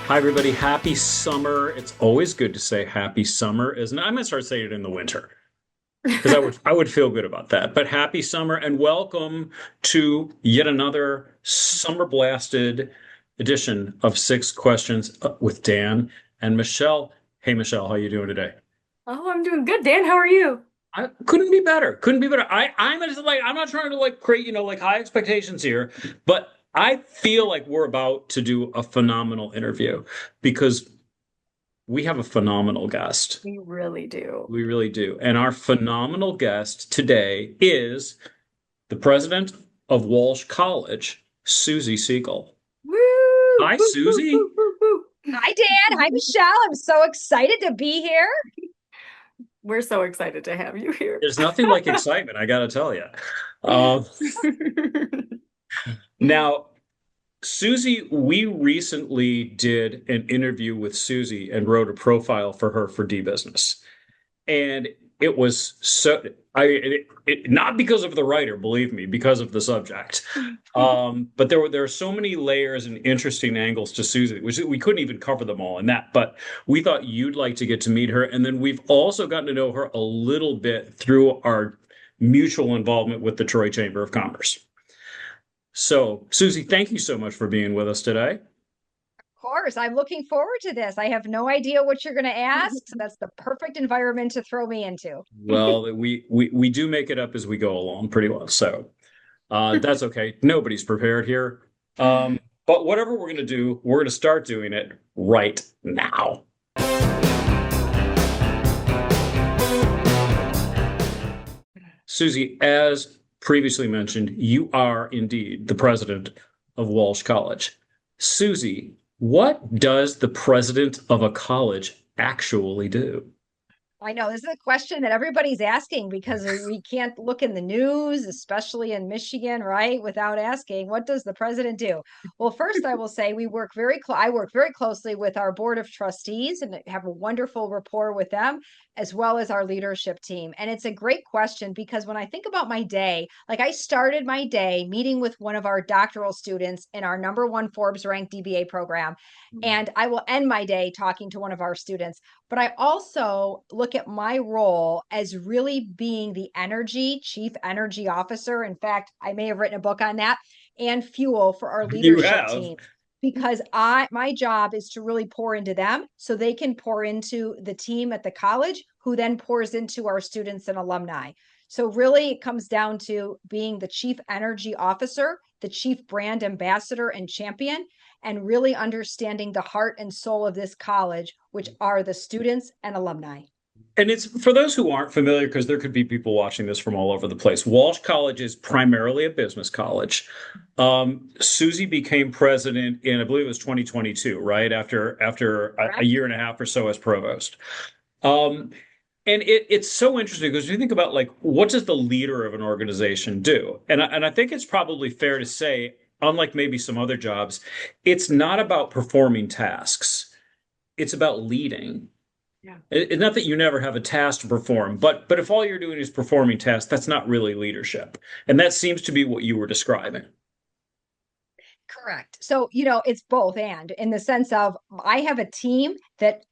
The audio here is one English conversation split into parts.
Hi, everybody. Happy summer. It's always good to say happy summer, isn't it? I'm going to start saying it in the winter because I would feel good about that. But happy summer and welcome to yet another summer blasted edition of Six Questions with Dan and Michelle. Hey, Michelle, how you doing today? Oh, I'm doing good, Dan. How are you? I couldn't be better. Couldn't be better. I'm just like I'm not trying to like create, like high expectations here, but I feel like we're about to do a phenomenal interview because we have a phenomenal guest. We really do. We really do. And our phenomenal guest today is the president of Walsh College, Suzy Siegle. Woo! Hi, Woo, woo, Suzy. woo, woo, woo. Hi, Dan. Hi, Michelle. I'm so excited to be here. We're so excited to have you here. There's nothing like excitement, I got to tell you. Um, now, Suzy, we recently did an interview with Suzy and wrote a profile for her for D Business. And it was so not because of the writer, believe me, because of the subject. But there are so many layers and interesting angles to Suzy, which we couldn't even cover them all in that. But we thought you'd like to get to meet her, and then we've also gotten to know her a little bit through our mutual involvement with the Troy Chamber of Commerce. So, Suzy, thank you so much for being with us today. Of course, I'm looking forward to this. I have no idea what you're going to ask, so that's the perfect environment to throw me into. Well, we do make it up as we go along pretty well. So that's okay. Nobody's prepared here. But whatever we're going to do, we're going to start doing it right now. Suzy, as previously mentioned, you are indeed the president of Walsh College. Suzy, what does the president of a college actually do? I know this is a question that everybody's asking because we can't look in the news, especially in Michigan, right, without asking, what does the president do? Well, first I will say I work very closely with our board of trustees and have a wonderful rapport with them as well as our leadership team. And it's a great question because when I think about my day, like I started my day meeting with one of our doctoral students in our number one Forbes ranked DBA program, and I will end my day talking to one of our students. But I also look at my role as really being the chief energy officer. In fact, I may have written a book on that, and fuel for our You leadership have. team because my job is to really pour into them so they can pour into the team at the college, who then pours into our students and alumni. So really it comes down to being the chief energy officer, the chief brand ambassador and champion, and really understanding the heart and soul of this college, which are the students and alumni. And it's for those who aren't familiar, because there could be people watching this from all over the place. Walsh College is primarily a business college. Suzy became president in, I believe it was 2022, right? After a Correct? year and a half or so as provost. Um, and it's so interesting because you think about like what does the leader of an organization do? And I think it's probably fair to say, unlike maybe some other jobs, it's not about performing tasks. It's about leading. Yeah. It's not that you never have a task to perform, but if all you're doing is performing tasks, that's not really leadership. And that seems to be what you were describing. Correct. So, it's both and in the sense of I have a team that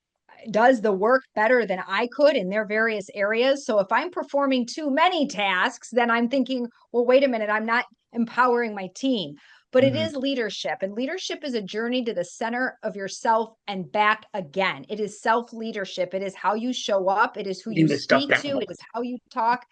does the work better than I could in their various areas. So if I'm performing too many tasks, then I'm thinking, well, wait a minute, I'm not empowering my team. But it Mhm. is leadership, and leadership is a journey to the center of yourself and back again. It is self leadership. It is how you show up. It is who you Putting this stuff speak down. to. It is how you talk,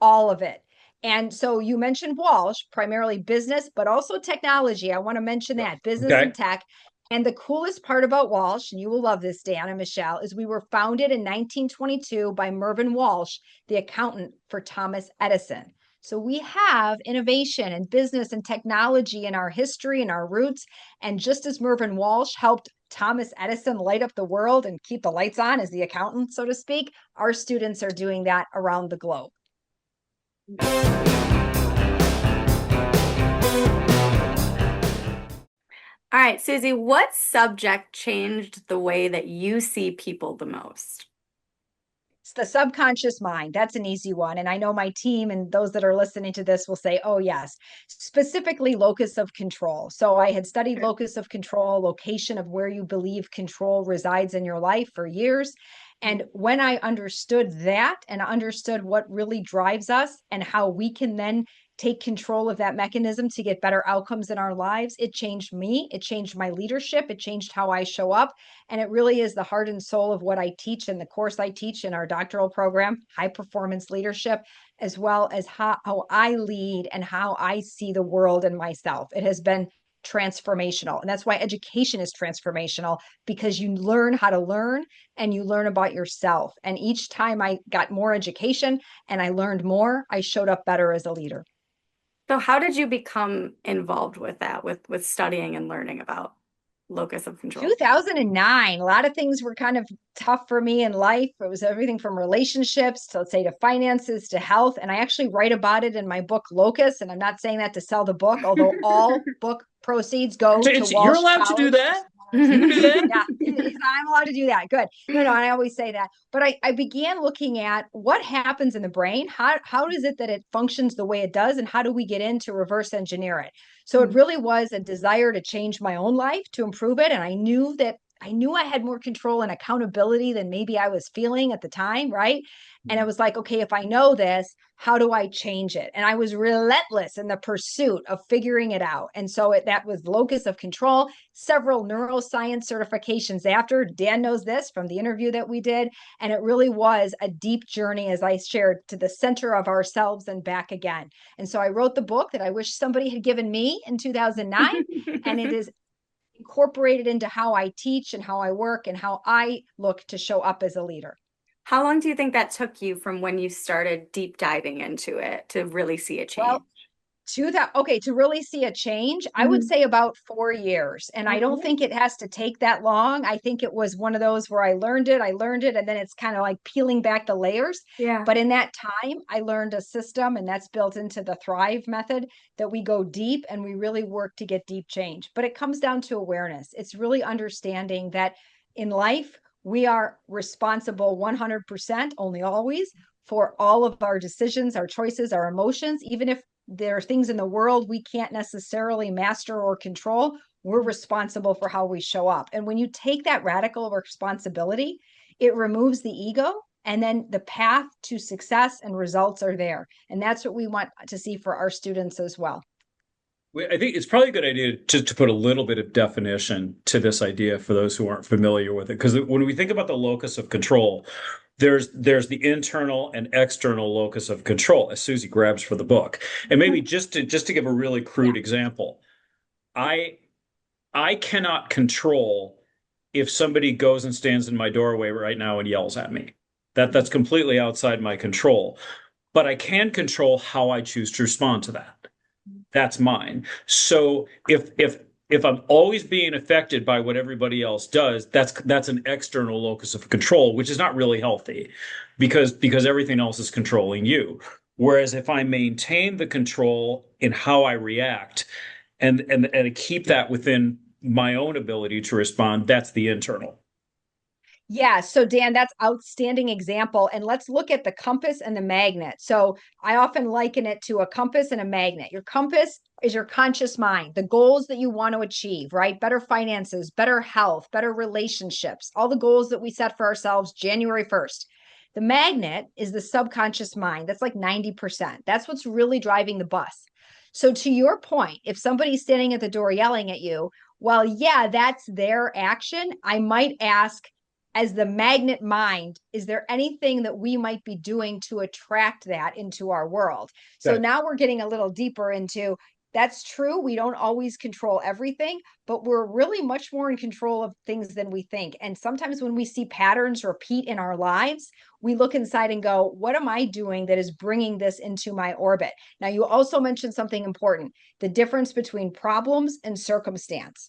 all of it. And so you mentioned Walsh, primarily business, but also technology. I want to mention that business Okay. and tech. And the coolest part about Walsh, and you will love this, Dan and Michelle, is we were founded in 1922 by Mervyn Walsh, the accountant for Thomas Edison. So we have innovation and business and technology in our history and our roots. And just as Mervyn Walsh helped Thomas Edison light up the world and keep the lights on as the accountant, so to speak, our students are doing that around the globe. All right, Suzy, what subject changed the way that you see people the most? It's the subconscious mind. That's an easy one. And I know my team and those that are listening to this will say, oh, yes, specifically locus of control. So I had studied locus of control, location of where you believe control resides in your life for years. And when I understood that and understood what really drives us and how we can then take control of that mechanism to get better outcomes in our lives, it changed me. It changed my leadership. It changed how I show up. And it really is the heart and soul of what I teach in the course I teach in our doctoral program, high performance leadership, as well as how I lead and how I see the world and myself. It has been transformational. And that's why education is transformational, because you learn how to learn and you learn about yourself. And each time I got more education and I learned more, I showed up better as a leader. So how did you become involved with that, with studying and learning about locus of control? 2009, a lot of things were kind of tough for me in life. It was everything from relationships to, let's say, to finances to health. And I actually write about it in my book, Locus. And I'm not saying that to sell the book, although all book proceeds go to You're Walsh allowed to do College. that. You can do that. Yeah, I'm allowed to do that. Good. No, and I always say that. But I began looking at what happens in the brain. How is it that it functions the way it does? And how do we get in to reverse engineer it? So it really was a desire to change my own life, to improve it. And I knew I had more control and accountability than maybe I was feeling at the time, right? And I was like, okay, if I know this, how do I change it? And I was relentless in the pursuit of figuring it out. And so that was locus of control, several neuroscience certifications after. Dan knows this from the interview that we did. And it really was a deep journey, as I shared, to the center of ourselves and back again. And so I wrote the book that I wish somebody had given me in 2009. And it is incorporated into how I teach and how I work and how I look to show up as a leader. How long do you think that took you from when you started deep diving into it to really see a change? Well, to really see a change, I would Mhm. say about 4 years. And I don't Okay. think it has to take that long. I think it was one of those where I learned it, and then it's kind of like peeling back the layers. Yeah. But in that time, I learned a system, and that's built into the Thrive method, that we go deep and we really work to get deep change. But it comes down to awareness. It's really understanding that in life, we are responsible 100%, only always, for all of our decisions, our choices, our emotions, even if there are things in the world we can't necessarily master or control. We're responsible for how we show up. And when you take that radical responsibility, it removes the ego. And then the path to success and results are there. And that's what we want to see for our students as well. I think it's probably a good idea to put a little bit of definition to this idea for those who aren't familiar with it. Because when we think about the locus of control, there's the internal and external locus of control, as Suzy grabs for the book. And maybe just to give a really Yeah. crude example, I I cannot control if somebody goes and stands in my doorway right now and yells at me. That's completely outside my control. But I can control how I choose to respond to that. That's mine. So if I'm always being affected by what everybody else does, that's an external locus of control, which is not really healthy because everything else is controlling you. Whereas if I maintain the control in how I react and keep that within my own ability to respond, that's the internal. Yeah, so Dan, that's outstanding example. And let's look at the compass and the magnet. So I often liken it to a compass and a magnet. Your compass is your conscious mind, the goals that you want to achieve, right? Better finances, better health, better relationships, all the goals that we set for ourselves January 1st. The magnet is the subconscious mind. That's like 90%. That's what's really driving the bus. So to your point, if somebody's standing at the door yelling at you, well, yeah, that's their action. I might ask, as the magnet mind, is there anything that we might be doing to attract that into our world? So Okay. now we're getting a little deeper into, that's true. We don't always control everything, but we're really much more in control of things than we think. And sometimes when we see patterns repeat in our lives, we look inside and go, what am I doing that is bringing this into my orbit? Now, you also mentioned something important, the difference between problems and circumstance.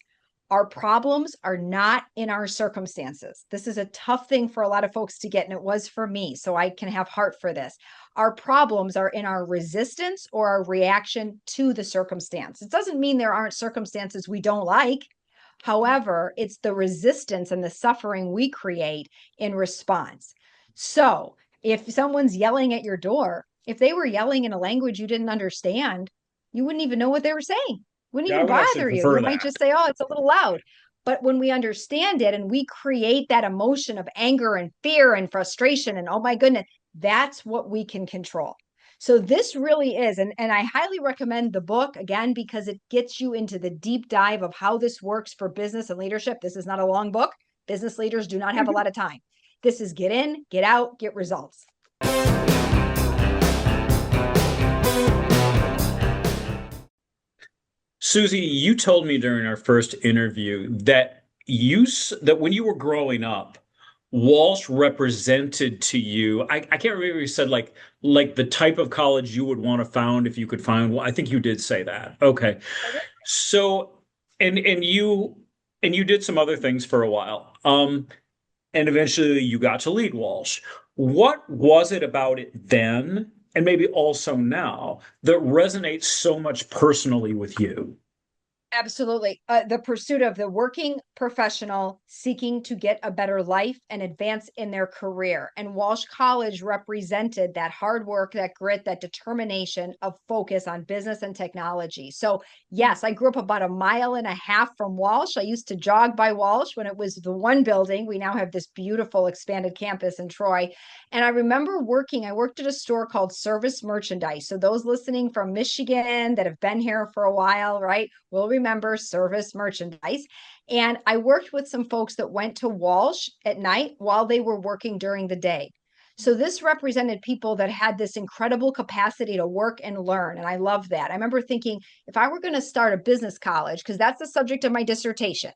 Our problems are not in our circumstances. This is a tough thing for a lot of folks to get, and it was for me, so I can have heart for this. Our problems are in our resistance or our reaction to the circumstance. It doesn't mean there aren't circumstances we don't like. However, it's the resistance and the suffering we create in response. So If someone's yelling at your door, if they were yelling in a language you didn't understand, you wouldn't even know what they were saying. Wouldn't Yeah, I even would actually bother you. You prefer might that. just say, oh, it's a little loud. But when we understand it and we create that emotion of anger and fear and frustration and oh my goodness, that's what we can control. So this really is, and I highly recommend the book again because it gets you into the deep dive of how this works for business and leadership. This is not a long book. Business leaders do not have a lot of time. This is get in, get out, get results. Suzy, you told me during our first interview that that when you were growing up, Walsh represented to you. I can't remember if you said like the type of college you would want to found if you could find one. I think you did say that. Okay. So and you did some other things for a while. And eventually you got to lead Walsh. What was it about it then, and maybe also now, that resonates so much personally with you? Absolutely. The pursuit of the working professional seeking to get a better life and advance in their career. And Walsh College represented that hard work, that grit, that determination of focus on business and technology. So, yes, I grew up about a mile and a half from Walsh. I used to jog by Walsh when it was the one building. We now have this beautiful expanded campus in Troy. And I remember I worked at a store called Service Merchandise. So, those listening from Michigan that have been here for a while, right, will remember Service Merchandise. And I worked with some folks that went to Walsh at night while they were working during the day. So, this represented people that had this incredible capacity to work and learn. And I love that. I remember thinking if I were going to start a business college, because that's the subject of my dissertation,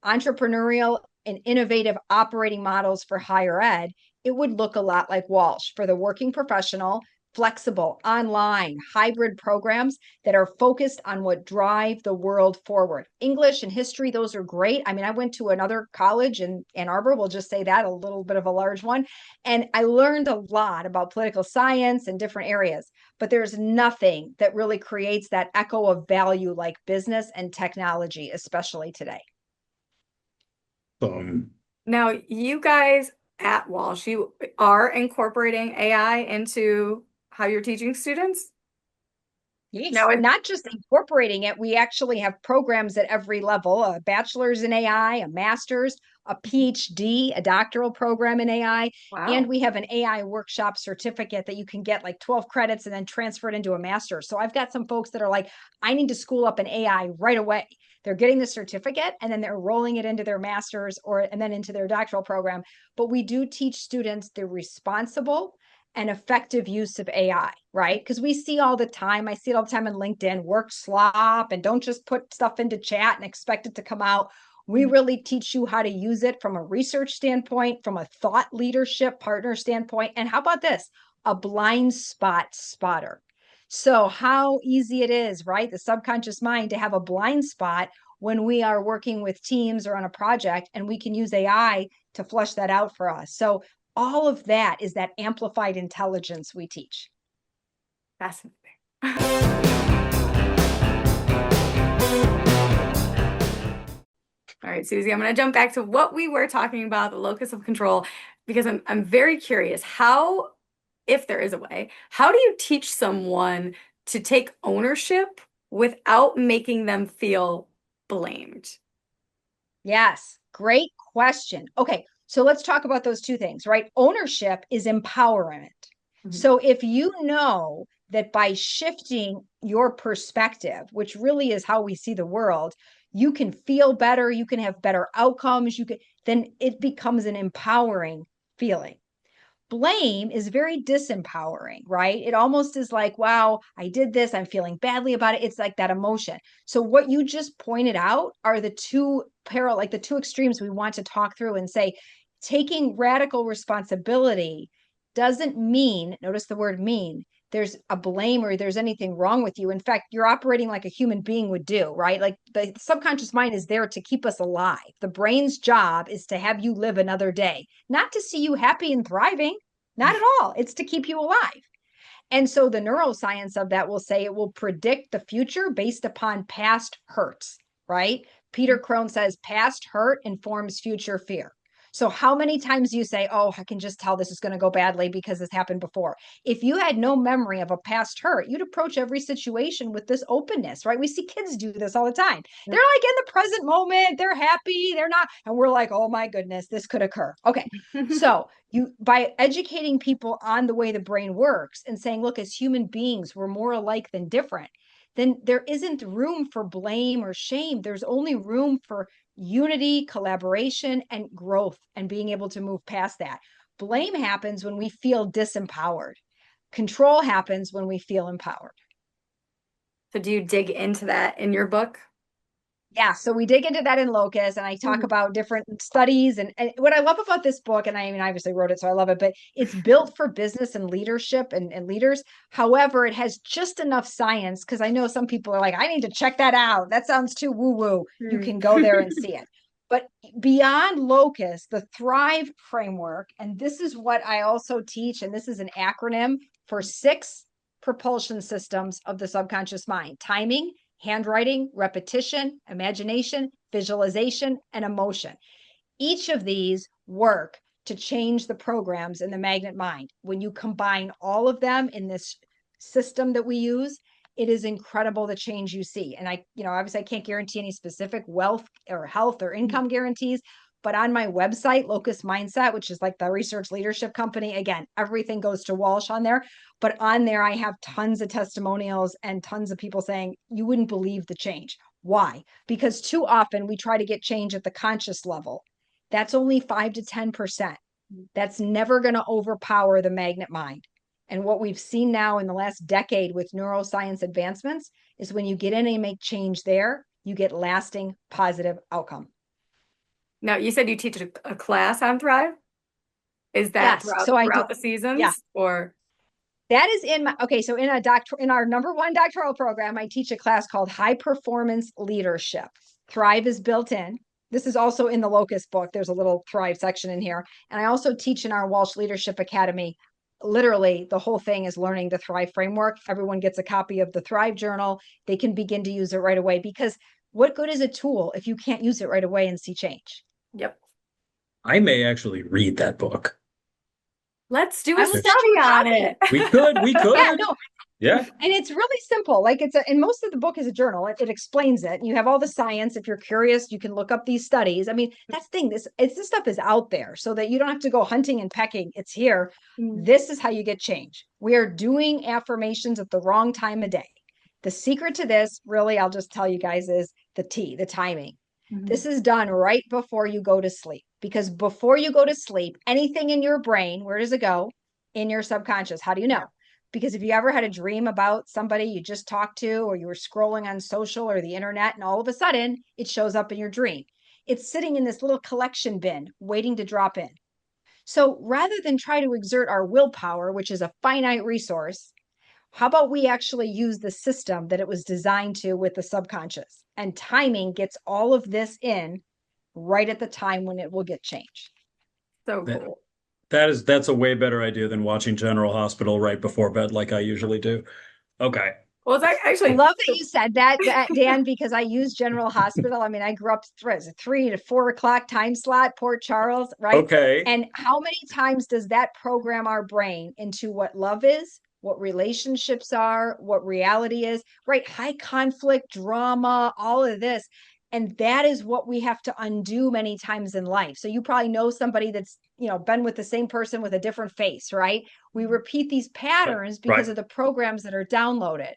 entrepreneurial and innovative operating models for higher ed, it would look a lot like Walsh for the working professional, flexible, online, hybrid programs that are focused on what drive the world forward. English and history, those are great. I mean, I went to another college in Ann Arbor, we'll just say that, a little bit of a large one. And I learned a lot about political science and different areas, but there's nothing that really creates that echo of value like business and technology, especially today. Um, Now, you guys at Walsh, you are incorporating AI into how you're teaching students? Yes, Now, not just incorporating it, we actually have programs at every level, a bachelor's in AI, a master's, a PhD, a doctoral program in AI, and wow. we have an AI workshop certificate that you can get like 12 credits and then transfer it into a master's. So I've got some folks that are like, I need to school up in AI right away. They're getting the certificate and then they're rolling it into their master's or and then into their doctoral program. But we do teach students the responsible and effective use of AI, right? Because we see all the time, I see it all the time on LinkedIn, work slop, and don't just put stuff into chat and expect it to come out. We really teach you how to use it from a research standpoint, from a thought leadership partner standpoint. And how about this? A blind spot spotter. So, how easy it is, right? The subconscious mind to have a blind spot when we are working with teams or on a project, and we can use AI to flush that out for us. So, all of that is that amplified intelligence we teach. Fascinating. All right, Suzy, I'm going to jump back to what we were talking about, the locus of control, because I'm very curious how, if there is a way, how do you teach someone to take ownership without making them feel blamed? Yes, great question. Okay, so let's talk about those two things, right? Ownership is empowerment. Mhm. So if you know that by shifting your perspective, which really is how we see the world, you can feel better, you can have better outcomes, then it becomes an empowering feeling. Blame is very disempowering, right? It almost is like, wow, I did this. I'm feeling badly about it. It's like that emotion. So, what you just pointed out are the two parallel, like the two extremes we want to talk through and say, taking radical responsibility doesn't mean, notice the word mean, there's a blame or there's anything wrong with you. In fact, you're operating like a human being would do, right? Like the subconscious mind is there to keep us alive. The brain's job is to have you live another day, not to see you happy and thriving. Not at all. It's to keep you alive. And so the neuroscience of that will say it will predict the future based upon past hurts, right? Peter Crone says past hurt informs future fear. So how many times do you say, oh, I can just tell this is going to go badly because this happened before? If you had no memory of a past hurt, you'd approach every situation with this openness, right? We see kids do this all the time. They're like in the present moment, they're happy, they're not, and we're like, oh my goodness, this could occur. Okay. So you, by educating people on the way the brain works and saying, look, as human beings, we're more alike than different, then there isn't room for blame or shame. There's only room for unity, collaboration, and growth, and being able to move past that. Blame happens when we feel disempowered. Control happens when we feel empowered. So do you dig into that in your book? Yeah, so we dig into that in Locus, and I talk about different studies. And what I love about this book, and I mean, I obviously wrote it, so I love it, but it's built for business and leadership and leaders. However, it has just enough science because I know some people are like, I need to check that out. That sounds too woo-woo. You can go there and see it. But beyond Locus, the Thrive framework, and this is what I also teach, and this is an acronym for 6 propulsion systems of the subconscious mind: timing, handwriting, repetition, imagination, visualization, and emotion. Each of these work to change the programs in the magnet mind. When you combine all of them in this system that we use, it is incredible the change you see. And obviously I can't guarantee any specific wealth or health or income guarantees, but on my website, Locus Mindset, which is like the research leadership company, again, everything goes to Walsh on there. But on there, I have tons of testimonials and tons of people saying, you wouldn't believe the change. Why? Because too often we try to get change at the conscious level. That's only 5 to 10%. That's never going to overpower the magnet mind. And what we've seen now in the last decade with neuroscience advancements is when you get in and make change there, you get lasting positive outcome. Now, you said you teach a class on Thrive. Is that Yes. So I do. throughout the Yeah. seasons or? That is in my, okay. So in our number 1 doctoral program, I teach a class called High Performance Leadership. Thrive is built in. This is also in the Locus book. There's a little Thrive section in here. And I also teach in our Walsh Leadership Academy. Literally, the whole thing is learning the Thrive framework. Everyone gets a copy of the Thrive journal. They can begin to use it right away, because what good is a tool if you can't use it right away and see change? Yep. I may actually read that book. Let's do I a will study on it. We could. Yeah, no, Yeah. and it's really simple. Like and most of the book is a journal. It explains it. You have all the science. If you're curious, you can look up these studies. I mean, that's the thing. This stuff is out there so that you don't have to go hunting and pecking. It's here. This is how you get change. We are doing affirmations at the wrong time of day. The secret to this, really, I'll just tell you guys, is the timing. This is done right before you go to sleep, because before you go to sleep, anything in your brain, where does it go? In your subconscious. How do you know? Because if you ever had a dream about somebody you just talked to, or you were scrolling on social or the internet, and all of a sudden it shows up in your dream, it's sitting in this little collection bin waiting to drop in. So rather than try to exert our willpower, which is a finite resource, how about we actually use the system that it was designed to with the subconscious? And timing gets all of this in right at the time when it will get changed. So That, cool. that's a way better idea than watching General Hospital right before bed like I usually do. Okay. Well, it's I actually love that you said that, Dan, because I use General Hospital. I mean, I grew up, what is it, 3 to 4 o'clock time slot, Port Charles, right? Okay. And how many times does that program our brain into what love is, what relationships are, what reality is, right? High conflict, drama, all of this. And that is what we have to undo many times in life. So you probably know somebody that's, been with the same person with a different face, right? We repeat these Right. patterns because Right. of the programs that are downloaded.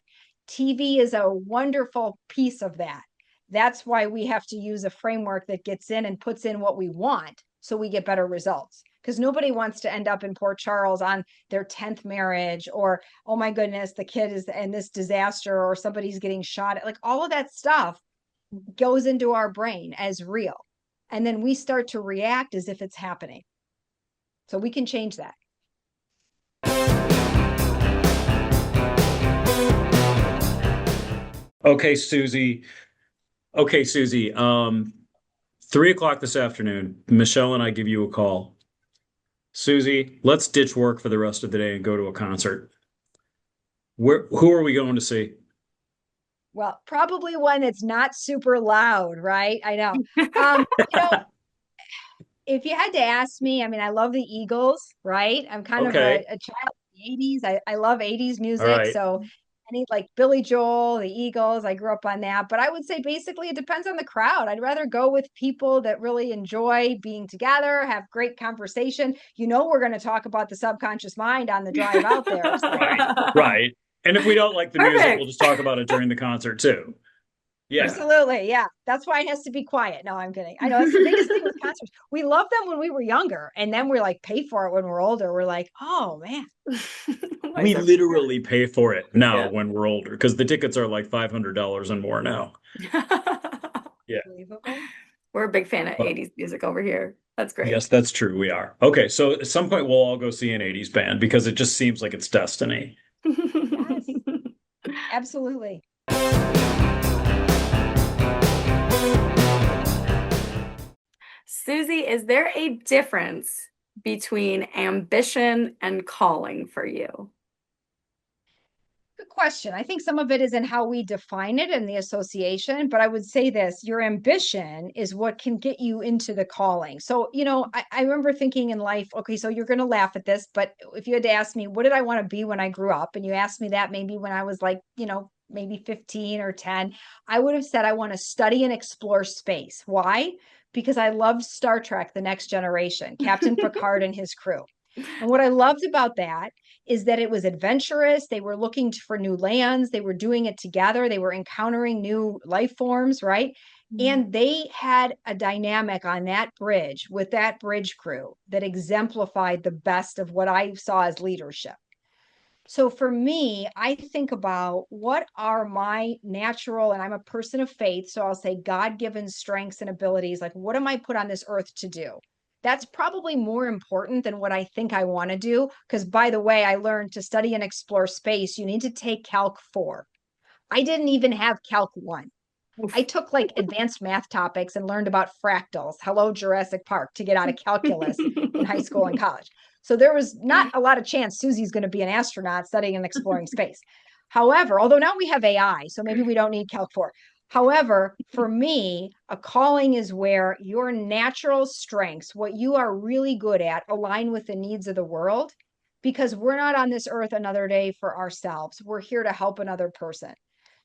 TV is a wonderful piece of that. That's why we have to use a framework that gets in and puts in what we want so we get better results. Because nobody wants to end up in Port Charles on their 10th marriage, or, oh my goodness, the kid is in this disaster, or somebody's getting shot. Like all of that stuff goes into our brain as real. And then we start to react as if it's happening. So we can change that. Okay, Suzy. Okay, Suzy. 3 o'clock this afternoon, Michelle and I give you a call. Suzy, let's ditch work for the rest of the day and go to a concert. Who are we going to see? Well, probably one that's not super loud, right? I know. You know, if you had to ask me, I mean, I love the Eagles, right? I'm kind of Okay. a child of the 80s. I love 80s All music. right. So any like Billy Joel, the Eagles, I grew up on that. But I would say basically it depends on the crowd. I'd rather go with people that really enjoy being together, have great conversation. You know, we're going to talk about the subconscious mind on the drive out there. So Right. Right. And if we don't like the music, we'll Perfect. just talk about it during the concert too. Yeah. absolutely. Yeah. That's why it has to be quiet. No, I'm kidding. I know that's the biggest thing with concerts. We love them when we were younger. And then we're like, pay for it when we're older. We're like, oh man. Why is We that? literally pay for it now Yeah. when we're older because the tickets are like $500 and more now. Yeah. Unbelievable. We're a big fan of But 80s music over here. That's great. yes, that's true. We are. Okay. So at some point, we'll all go see an 80s band because it just seems like it's destiny. Yes, absolutely. Suzy, is there a difference between ambition and calling for you? Good question. I think some of it is in how we define it and the association, but I would say this, your ambition is what can get you into the calling. So, I remember thinking in life, okay, so you're going to laugh at this, but if you had to ask me, what did I want to be when I grew up? And you asked me that maybe when I was like, maybe 15 or 10, I would have said, I want to study and explore space. Why? Because I loved Star Trek, The Next Generation, Captain Picard and his crew. And what I loved about that is that it was adventurous. They were looking for new lands. They were doing it together. They were encountering new life forms, right? And they had a dynamic on that bridge with that bridge crew that exemplified the best of what I saw as leadership. So for me, I think about what are my natural, and I'm a person of faith. So I'll say God given strengths and abilities. Like, what am I put on this earth to do? That's probably more important than what I think I want to do. Because by the way, I learned to study and explore space, you need to take Calc 4. I didn't even have Calc 1. I Oof. took like advanced math topics and learned about fractals, hello Jurassic Park, to get out of calculus in high school and college. So there was not a lot of chance Susie's going to be an astronaut studying and exploring space. However, although now we have AI, so maybe we don't need Calc 4. However, for me, a calling is where your natural strengths, what you are really good at, align with the needs of the world because we're not on this earth another day for ourselves. We're here to help another person.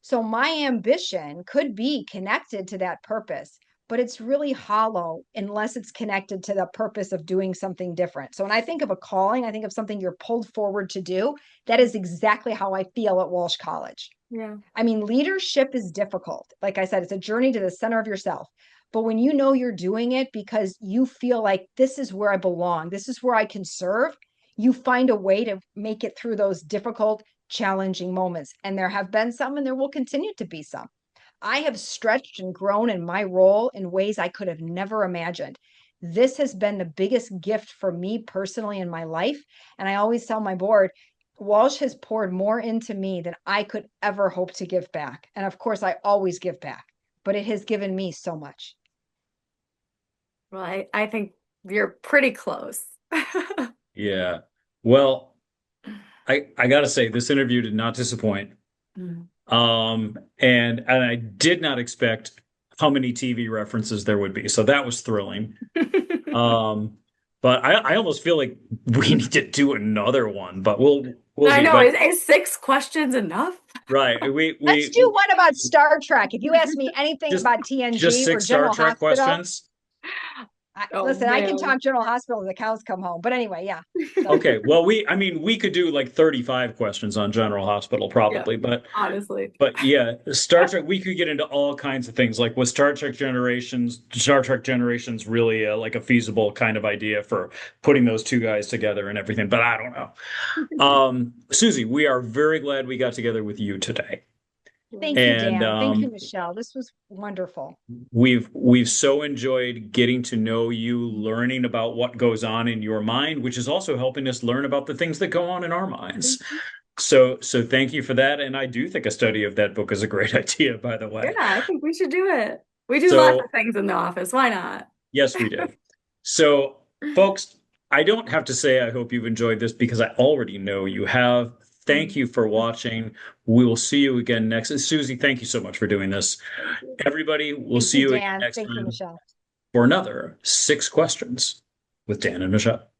So my ambition could be connected to that purpose, but it's really hollow unless it's connected to the purpose of doing something different. So when I think of a calling, I think of something you're pulled forward to do. That is exactly how I feel at Walsh College. Yeah. I mean, leadership is difficult. Like I said, it's a journey to the center of yourself. But when you know you're doing it because you feel like this is where I belong, this is where I can serve, you find a way to make it through those difficult, challenging moments. And there have been some, and there will continue to be some. I have stretched and grown in my role in ways I could have never imagined. This has been the biggest gift for me personally in my life. And I always tell my board, Walsh has poured more into me than I could ever hope to give back. And of course, I always give back, but it has given me so much. Well, I think you're pretty close. Yeah. Well, I gotta say, this interview did not disappoint. Mm. And I did not expect how many TV references there would be. So that was thrilling. Um, but I almost feel like we need to do another one, but we'll I see. know. But Is 6 questions enough? right, Let's do one about Star Trek. If you ask me anything just about just TNG or six Star General Trek Hospital, questions. Oh listen, I can man. talk General Hospital till the cows come home. But anyway, yeah. So Okay, well, I mean, we could do like 35 questions on General Hospital Yeah, probably, but honestly. yeah, Star Trek, we could get into all kinds of things. Like, was Star Trek Generations really like a feasible kind of idea for putting those two guys together and everything? But I don't know. Suzy, we are very glad we got together with you today. thank you, And Dan. Thank you, Michelle. This was wonderful. we've so enjoyed getting to know you, learning about what goes on in your mind, which is also helping us learn about the things that go on in our minds. So thank you for that. And I do think a study of that book is a great idea, by the Yeah, way. I think we should do it. We do lots of So things in the office. Why not? yes, we do. So folks, I don't have to say I hope you've enjoyed this because I already know you have. Thank you for watching. We will see you again next. Suzy, thank you so much for doing this. Thank you. Everybody, we'll Thank see you, you again Dan. next Thank you, time. Michelle. for another 6 questions with Dan and Michelle.